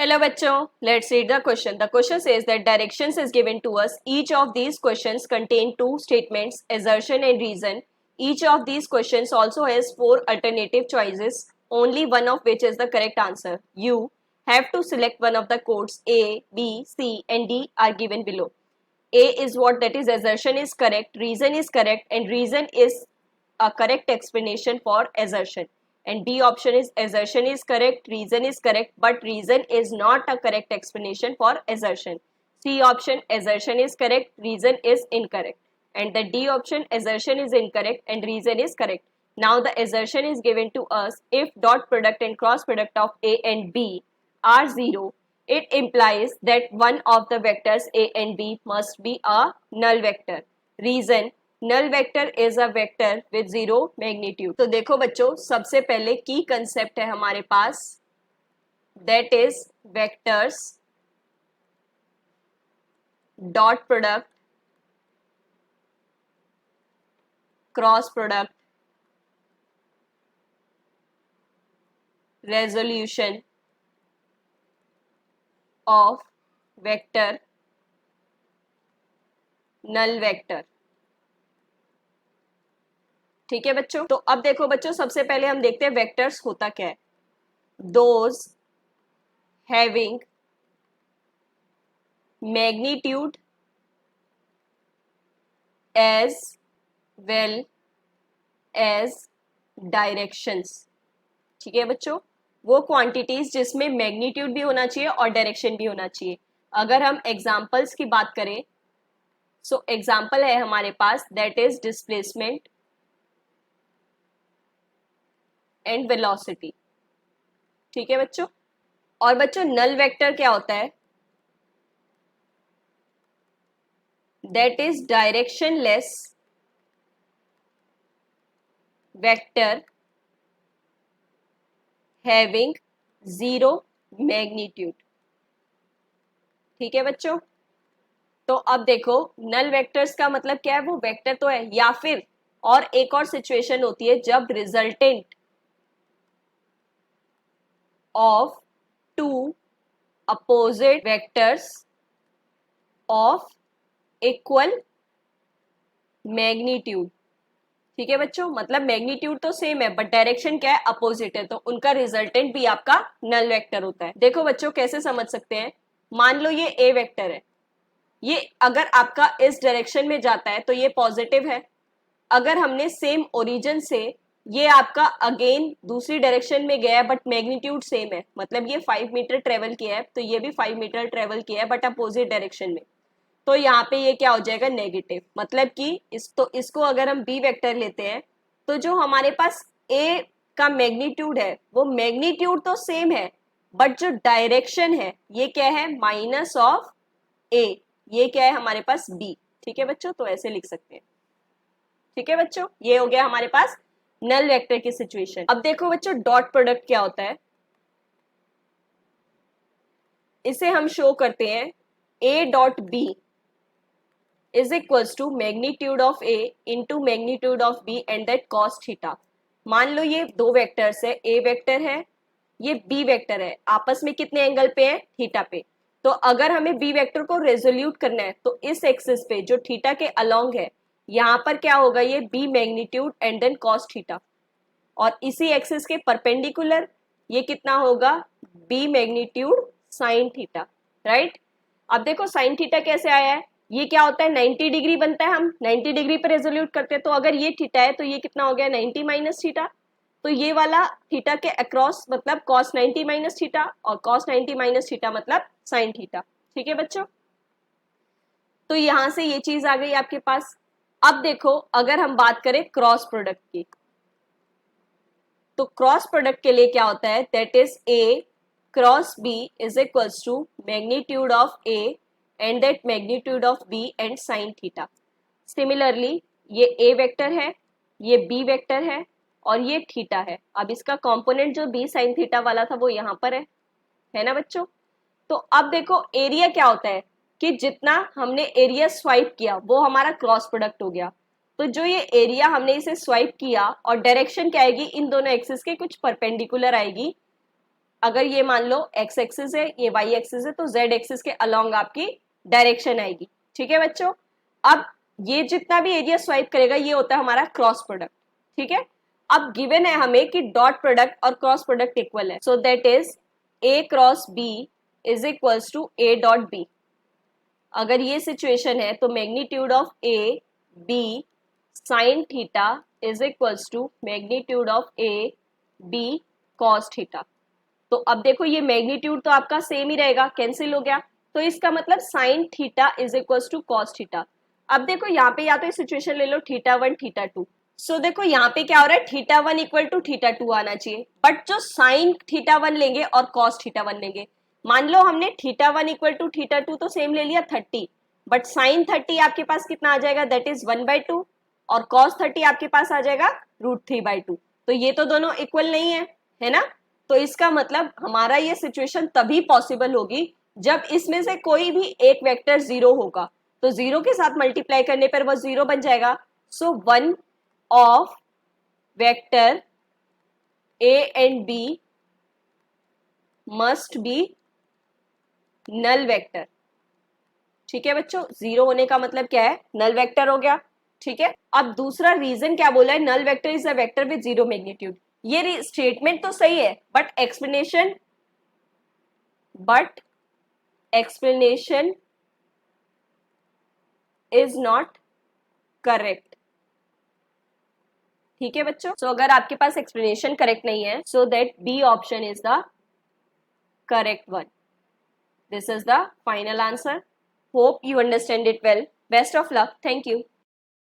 Hello bachcho, let's read the question. The question says that directions is given to us. Each of these questions contain two statements, assertion and reason. Each of these questions also has four alternative choices, only one of which is the correct answer. You have to select one of the codes. A, B, C and D are given below. A is what, that is assertion is correct, reason is correct, and reason is a correct explanation for assertion. And B option is assertion is correct, reason is correct, but reason is not a correct explanation for assertion. C option, assertion is correct, reason is incorrect. And the D option, assertion is incorrect and reason is correct. Now the assertion is given to us: if dot product and cross product of A and B are 0, it implies that one of the vectors A and B must be a null vector. Reason, null vector is a vector with 0 magnitude. तो देखो बच्चों, सबसे पहले की concept है हमारे पास, that is vectors dot product cross product resolution of vector null vector. ठीक है बच्चों, तो अब देखो बच्चों, सबसे पहले हम देखते हैं वेक्टर्स होता क्या है. Those having magnitude as well as directions. ठीक है बच्चों, वो क्वांटिटीज जिसमें मैग्नीट्यूड भी होना चाहिए और डायरेक्शन भी होना चाहिए. अगर हम एग्जांपल्स की बात करें, सो एग्जांपल है हमारे पास, that is displacement and velocity. ठीक है बच्चों, और बच्चों नल वेक्टर क्या होता है? That is directionless vector having 0 magnitude. ठीक है बच्चों, तो अब देखो नल वेक्टर्स का मतलब क्या है? वो वेक्टर तो है, या फिर और एक और सिचुएशन होती है जब resultant of two opposite vectors of equal magnitude. ठीक है बच्चों, मतलब मैग्नीट्यूड तो सेम है बट डायरेक्शन क्या है? अपोजिट है, तो उनका रिजल्टेंट भी आपका नल वेक्टर होता है. देखो बच्चों कैसे समझ सकते हैं, मान लो ये ए वेक्टर है, ये अगर आपका इस डायरेक्शन में जाता है तो ये पॉजिटिव है. अगर हमने सेम ओरिजिन से ये आपका अगेन दूसरी डायरेक्शन में गया है बट मैग्नीट्यूड सेम है, मतलब ये 5 मीटर ट्रेवल किया है तो ये भी 5 मीटर ट्रेवल किया है बट अपोजिट डायरेक्शन में, तो यहाँ पे ये क्या हो जाएगा? नेगेटिव. मतलब कि इसको अगर हम बी वेक्टर लेते हैं तो जो हमारे पास ए का मैग्नीट्यूड है वो मैग्नीट्यूड तो सेम है बट जो डायरेक्शन है ये क्या है? माइनस ऑफ ए. ये क्या है हमारे पास? बी. ठीक है बच्चों, तो ऐसे लिख सकते हैं. ठीक है बच्चों, ये हो गया हमारे पास नल वेक्टर की सिचुएशन. अब देखो बच्चों डॉट प्रोडक्ट क्या होता है, इसे हम शो करते हैं a dot b is equals to magnitude of a into magnitude of b and that cos theta. मान लो ये दो वेक्टर्स है, a वेक्टर है, ये b वेक्टर है, आपस में कितने एंगल पे है? थीटा पे. तो अगर हमें b वेक्टर को रेजोल्यूट करना है तो इस एक्सिस पे जो थीटा के अलोंग है, यहाँ पर क्या होगा? ये b magnitude and then cos theta, और इसी एक्सिस के परपेंडिकुलर ये कितना होगा? b magnitude sine theta. Right. अब देखो साइन थीटा कैसे आया है, ये क्या होता है? 90 डिग्री बनता है, हम 90 डिग्री पर रेजोल्यूट करते हैं, तो अगर ये थीटा है तो ये कितना हो गया? 90 माइनस थीटा. तो ये वाला थीटा के अक्रॉस मतलब कॉस 90 माइनस थीटा, और कॉस 90 माइनस थीटा मतलब साइन थीटा. ठीक है बच्चों, तो यहां से ये चीज आ गई आपके पास. अब देखो अगर हम बात करें क्रॉस प्रोडक्ट की, तो क्रॉस प्रोडक्ट के लिए क्या होता है? That is a cross b is equals to magnitude of a and that magnitude of b and sine theta. Similarly ये a वेक्टर है, ये b वेक्टर है और ये थीटा है. अब इसका कंपोनेंट जो b साइन थीटा वाला था वो यहाँ पर है ना बच्चों. तो अब देखो एरिया क्या होता है कि जितना हमने एरिया स्वाइप किया वो हमारा क्रॉस प्रोडक्ट हो गया. तो जो ये एरिया हमने इसे स्वाइप किया और डायरेक्शन क्या आएगी? इन दोनों एक्सिस के कुछ परपेंडिकुलर आएगी. अगर ये मान लो x एक्सिस है, ये y एक्सिस है, तो z एक्सिस के अलोंग आपकी डायरेक्शन आएगी। ठीक है बच्चों, अब ये जितना भी एरिया स्वाइप करेगा ये होता है हमारा क्रॉस प्रोडक्ट। ठीक है, अब गिवन है हमें कि डॉट प्रोडक्ट और क्रॉस प्रोडक्ट इक्वल है, so that is a cross b is equals to a dot b। अगर ये सिचुएशन है तो magnitude of a b sine theta is equals to magnitude of a b cos theta. तो अब देखो ये magnitude तो आपका सेम ही रहेगा, कैंसिल हो गया, तो इसका मतलब sine theta is equals to cos theta. अब देखो यहाँ पे या तो सिचुएशन ले लो थीटा 1 थीटा 2। सो देखो यहाँ पे क्या हो रहा है, थीटा 1 इक्वल टू थीटा 2 आना चाहिए, बट जो साइन थीटा 1 लेंगे और कॉस थीटा 1 लेंगे, मान लो हमने थीटा 1 इक्वल टू थीटा 2 तो सेम ले लिया 30, बट साइन 30 आपके पास कितना आ जाएगा, दैट इज 1/2, और कॉस 30 आपके पास आ जाएगा √3/2। तो ये तो दोनों इक्वल नहीं है ना। तो इसका मतलब हमारा ये सिचुएशन तभी पॉसिबल होगी जब इसमें से कोई भी एक वेक्टर 0 होगा, तो 0 के साथ मल्टीप्लाई करने पर वो 0 बन जाएगा। So one of vector a and b must be null vector. ठीक है बच्चों, 0 होने का मतलब क्या है, नल वेक्टर हो गया। ठीक है, अब दूसरा रीजन क्या बोला है, null vector is a vector with 0 magnitude. ये स्टेटमेंट तो सही है, but explanation is not correct. ठीक है बच्चों, सो अगर आपके पास एक्सप्लेनेशन करेक्ट नहीं है, so that b option is the correct one. This is the final answer. Hope you understand it well. Best of luck. Thank you.